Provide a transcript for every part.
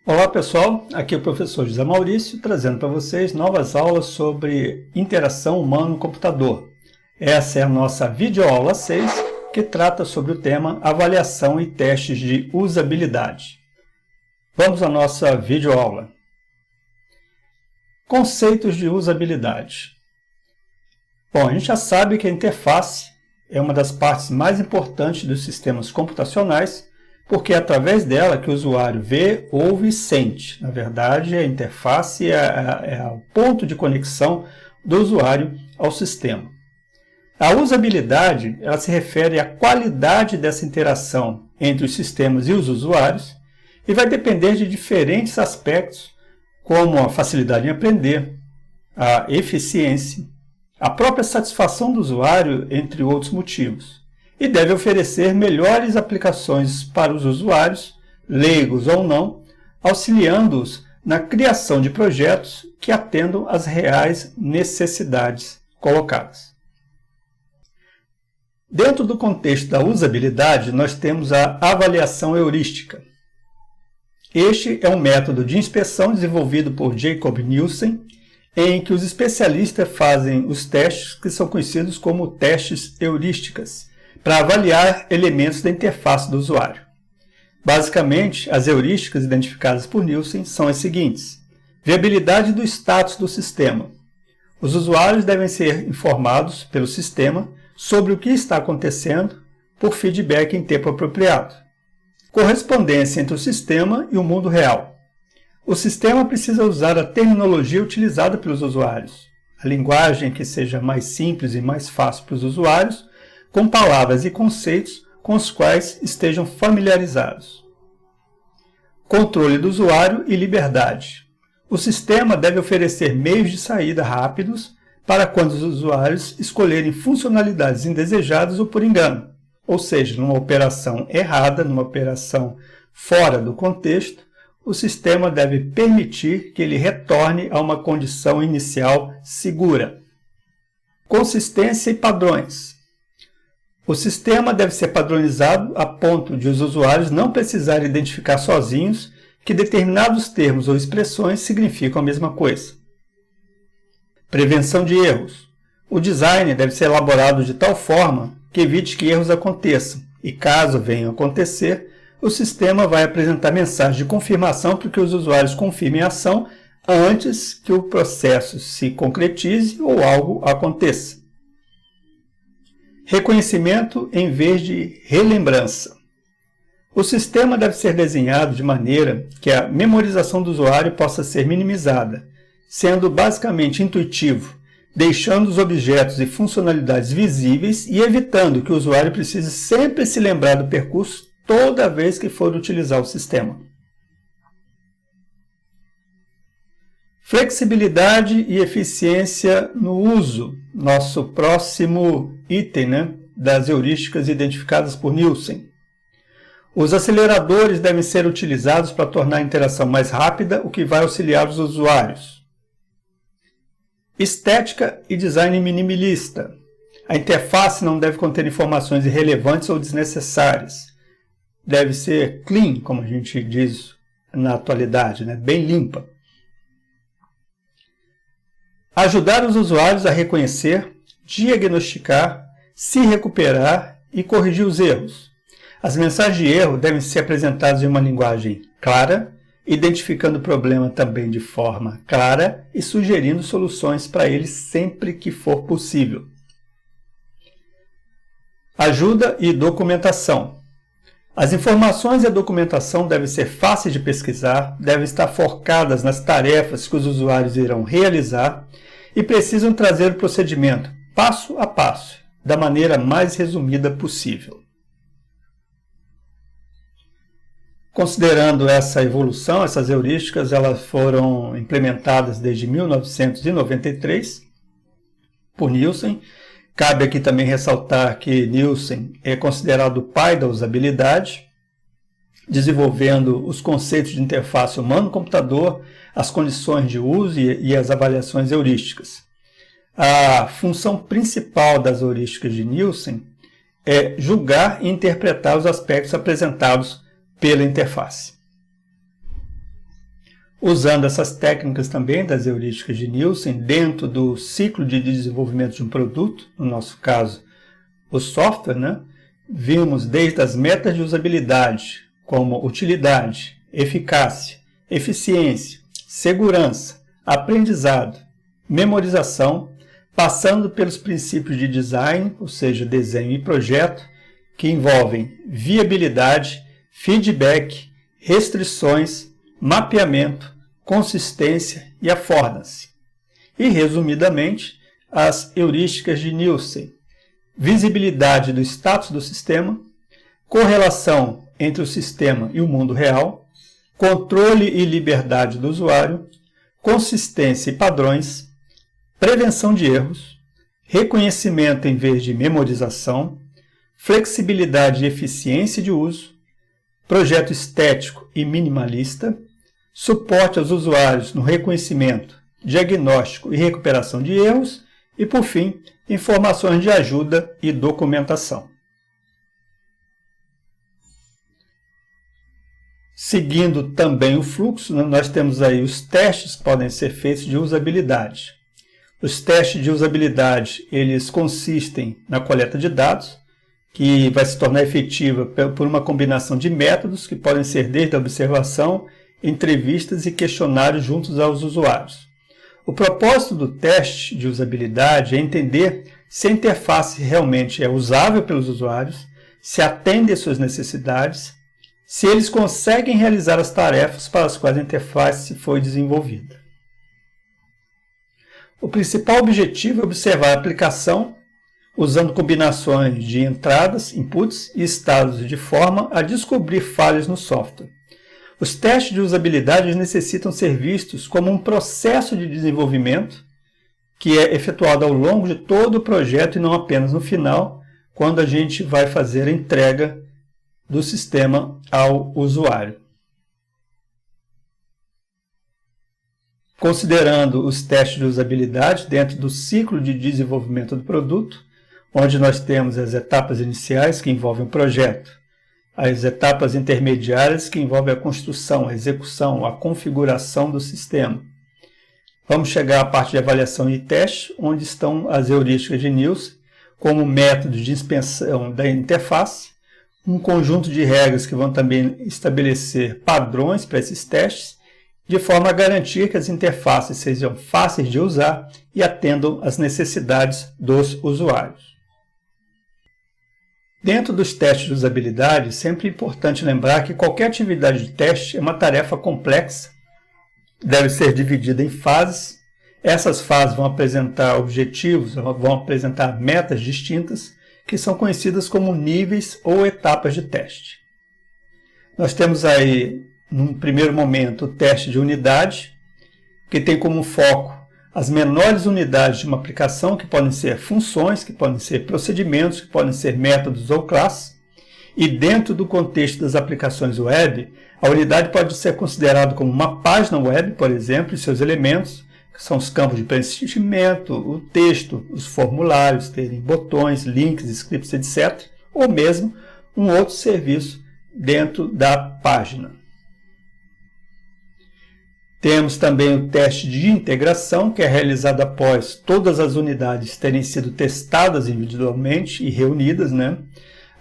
Olá pessoal, aqui é o professor José Maurício, trazendo para vocês novas aulas sobre interação humano-computador. Essa é a nossa videoaula 6, que trata sobre o tema avaliação e testes de usabilidade. Vamos à nossa videoaula. Conceitos de usabilidade. Bom, a gente já sabe que a interface é uma das partes mais importantes dos sistemas computacionais, porque é através dela que o usuário vê, ouve e sente. Na verdade, a interface é o ponto de conexão do usuário ao sistema. A usabilidade ela se refere à qualidade dessa interação entre os sistemas e os usuários e vai depender de diferentes aspectos, como a facilidade em aprender, a eficiência, a própria satisfação do usuário, entre outros motivos. E deve oferecer melhores aplicações para os usuários, leigos ou não, auxiliando-os na criação de projetos que atendam às reais necessidades colocadas. Dentro do contexto da usabilidade, nós temos a avaliação heurística. Este é um método de inspeção desenvolvido por Jakob Nielsen, em que os especialistas fazem os testes que são conhecidos como testes heurísticas, para avaliar elementos da interface do usuário. Basicamente, as heurísticas identificadas por Nielsen são as seguintes: viabilidade do status do sistema. Os usuários devem ser informados pelo sistema sobre o que está acontecendo por feedback em tempo apropriado. Correspondência entre o sistema e o mundo real. O sistema precisa usar a terminologia utilizada pelos usuários, a linguagem que seja mais simples e mais fácil para os usuários, com palavras e conceitos com os quais estejam familiarizados. Controle do usuário e liberdade. O sistema deve oferecer meios de saída rápidos para quando os usuários escolherem funcionalidades indesejadas ou por engano, ou seja, numa operação errada, numa operação fora do contexto, o sistema deve permitir que ele retorne a uma condição inicial segura. Consistência e padrões. O sistema deve ser padronizado a ponto de os usuários não precisarem identificar sozinhos que determinados termos ou expressões significam a mesma coisa. Prevenção de erros. O design deve ser elaborado de tal forma que evite que erros aconteçam, e caso venham a acontecer, o sistema vai apresentar mensagem de confirmação para que os usuários confirmem a ação antes que o processo se concretize ou algo aconteça. Reconhecimento em vez de relembrança. O sistema deve ser desenhado de maneira que a memorização do usuário possa ser minimizada, sendo basicamente intuitivo, deixando os objetos e funcionalidades visíveis e evitando que o usuário precise sempre se lembrar do percurso toda vez que for utilizar o sistema. Flexibilidade e eficiência no uso, nosso próximo item, das heurísticas identificadas por Nielsen. Os aceleradores devem ser utilizados para tornar a interação mais rápida, o que vai auxiliar os usuários. Estética e design minimalista. A interface não deve conter informações irrelevantes ou desnecessárias. Deve ser clean, como a gente diz na atualidade, bem limpa. Ajudar os usuários a reconhecer, diagnosticar, se recuperar e corrigir os erros. As mensagens de erro devem ser apresentadas em uma linguagem clara, identificando o problema também de forma clara e sugerindo soluções para ele sempre que for possível. Ajuda e documentação. As informações e a documentação devem ser fáceis de pesquisar, devem estar focadas nas tarefas que os usuários irão realizar e precisam trazer o procedimento passo a passo, da maneira mais resumida possível. Considerando essa evolução, essas heurísticas elas foram implementadas desde 1993 por Nielsen. Cabe aqui também ressaltar que Nielsen é considerado o pai da usabilidade, desenvolvendo os conceitos de interface humano-computador, as condições de uso e as avaliações heurísticas. A função principal das heurísticas de Nielsen é julgar e interpretar os aspectos apresentados pela interface. usando essas técnicas também das heurísticas de Nielsen dentro do ciclo de desenvolvimento de um produto, no nosso caso, o software, né? Vimos desde as metas de usabilidade, como utilidade, eficácia, eficiência, segurança, aprendizado, memorização, passando pelos princípios de design, ou seja, desenho e projeto, que envolvem viabilidade, feedback, restrições, mapeamento, consistência e affordance. E, resumidamente, as heurísticas de Nielsen: visibilidade do status do sistema, correlação entre o sistema e o mundo real, controle e liberdade do usuário, consistência e padrões, prevenção de erros, reconhecimento em vez de memorização, flexibilidade e eficiência de uso, projeto estético e minimalista, suporte aos usuários no reconhecimento, diagnóstico e recuperação de erros e, por fim, informações de ajuda e documentação. Seguindo também o fluxo, nós temos aí os testes que podem ser feitos de usabilidade. Os testes de usabilidade, eles consistem na coleta de dados, que vai se tornar efetiva por uma combinação de métodos que podem ser desde a observação, entrevistas e questionários juntos aos usuários. O propósito do teste de usabilidade é entender se a interface realmente é usável pelos usuários, se atende às suas necessidades, se eles conseguem realizar as tarefas para as quais a interface foi desenvolvida. O principal objetivo é observar a aplicação usando combinações de entradas, inputs e estados de forma a descobrir falhas no software. Os testes de usabilidade necessitam ser vistos como um processo de desenvolvimento que é efetuado ao longo de todo o projeto e não apenas no final, quando a gente vai fazer a entrega do sistema ao usuário. Considerando os testes de usabilidade dentro do ciclo de desenvolvimento do produto, onde nós temos as etapas iniciais que envolvem o projeto, as etapas intermediárias que envolvem a construção, a execução, a configuração do sistema. Vamos chegar à parte de avaliação e teste, onde estão as heurísticas de Nielsen, como método de inspeção da interface, um conjunto de regras que vão também estabelecer padrões para esses testes, de forma a garantir que as interfaces sejam fáceis de usar e atendam às necessidades dos usuários. Dentro dos testes de usabilidade, sempre é importante lembrar que qualquer atividade de teste é uma tarefa complexa, deve ser dividida em fases. Essas fases vão apresentar objetivos, vão apresentar metas distintas, que são conhecidas como níveis ou etapas de teste. Nós temos aí, num primeiro momento, o teste de unidade, que tem como foco as menores unidades de uma aplicação, que podem ser funções, que podem ser procedimentos, que podem ser métodos ou classes. E dentro do contexto das aplicações web, a unidade pode ser considerada como uma página web, por exemplo, e seus elementos, que são os campos de preenchimento, o texto, os formulários, terem botões, links, scripts, etc. Ou mesmo um outro serviço dentro da página. Temos também o teste de integração, que é realizado após todas as unidades terem sido testadas individualmente e reunidas, né?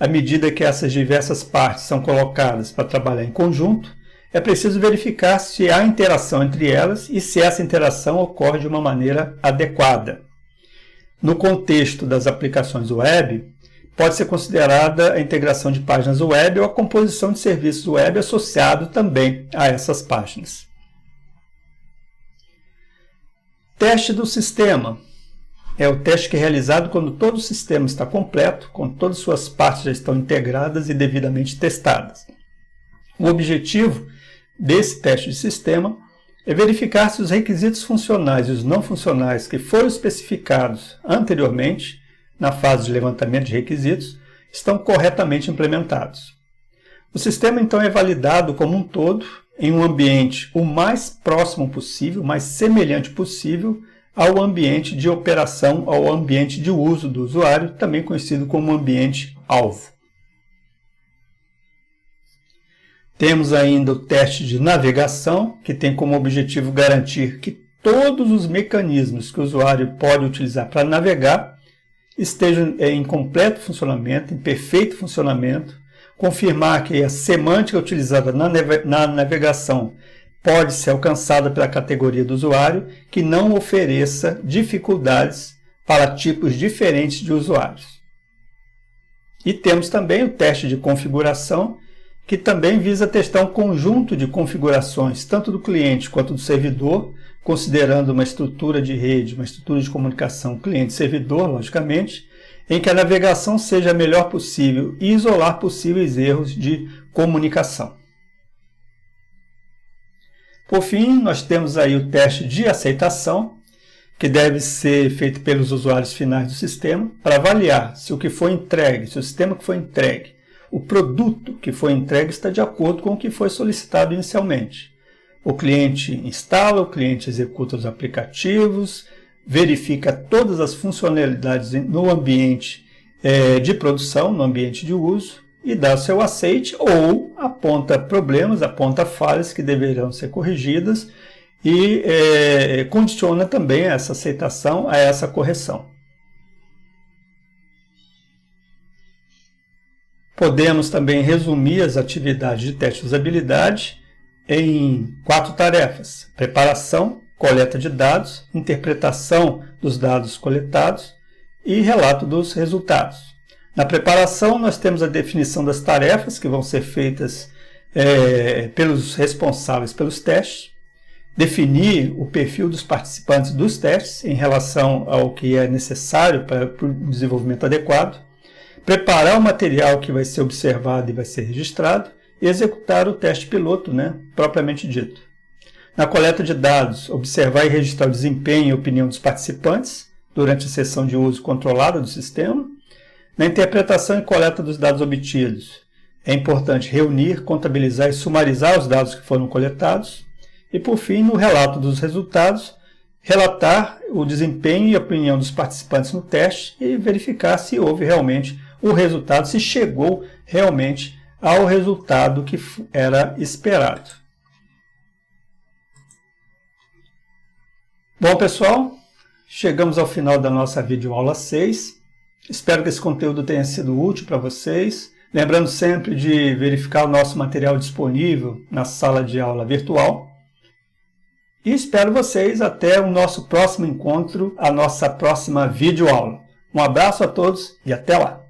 À medida que essas diversas partes são colocadas para trabalhar em conjunto, é preciso verificar se há interação entre elas e se essa interação ocorre de uma maneira adequada. No contexto das aplicações web, pode ser considerada a integração de páginas web ou a composição de serviços web associado também a essas páginas. Teste do sistema. É o teste que é realizado quando todo o sistema está completo, quando todas suas partes já estão integradas e devidamente testadas. O objetivo desse teste de sistema é verificar se os requisitos funcionais e os não funcionais que foram especificados anteriormente, na fase de levantamento de requisitos, estão corretamente implementados. O sistema, então, é validado como um todo em um ambiente o mais próximo possível, o mais semelhante possível ao ambiente de operação, ao ambiente de uso do usuário, também conhecido como ambiente-alvo. Temos ainda o teste de navegação, que tem como objetivo garantir que todos os mecanismos que o usuário pode utilizar para navegar estejam em completo funcionamento, em perfeito funcionamento, confirmar que a semântica utilizada na navegação pode ser alcançada pela categoria do usuário, que não ofereça dificuldades para tipos diferentes de usuários. E temos também o teste de configuração, que também visa testar um conjunto de configurações, tanto do cliente quanto do servidor, considerando uma estrutura de rede, uma estrutura de comunicação cliente-servidor, logicamente, em que a navegação seja a melhor possível e isolar possíveis erros de comunicação. Por fim, nós temos aí o teste de aceitação, que deve ser feito pelos usuários finais do sistema, para avaliar se o que foi entregue, se o sistema que foi entregue, o produto que foi entregue está de acordo com o que foi solicitado inicialmente. O cliente instala, o cliente executa os aplicativos, verifica todas as funcionalidades no ambiente de produção, no ambiente de uso, e dá o seu aceite ou aponta problemas, aponta falhas que deverão ser corrigidas e condiciona também essa aceitação a essa correção. Podemos também resumir as atividades de teste de usabilidade em 4 tarefas: preparação, coleta de dados, interpretação dos dados coletados e relato dos resultados. Na preparação, nós temos a definição das tarefas que vão ser feitas pelos responsáveis pelos testes, definir o perfil dos participantes dos testes em relação ao que é necessário para o desenvolvimento adequado, preparar o material que vai ser observado e vai ser registrado e executar o teste piloto, propriamente dito. Na coleta de dados, observar e registrar o desempenho e opinião dos participantes durante a sessão de uso controlada do sistema. Na interpretação e coleta dos dados obtidos, é importante reunir, contabilizar e sumarizar os dados que foram coletados. E, por fim, no relato dos resultados, relatar o desempenho e a opinião dos participantes no teste e verificar se houve realmente o resultado, se chegou realmente ao resultado que era esperado. Bom, pessoal, chegamos ao final da nossa videoaula 6. Espero que esse conteúdo tenha sido útil para vocês. Lembrando sempre de verificar o nosso material disponível na sala de aula virtual. E espero vocês até o nosso próximo encontro, a nossa próxima videoaula. Um abraço a todos e até lá!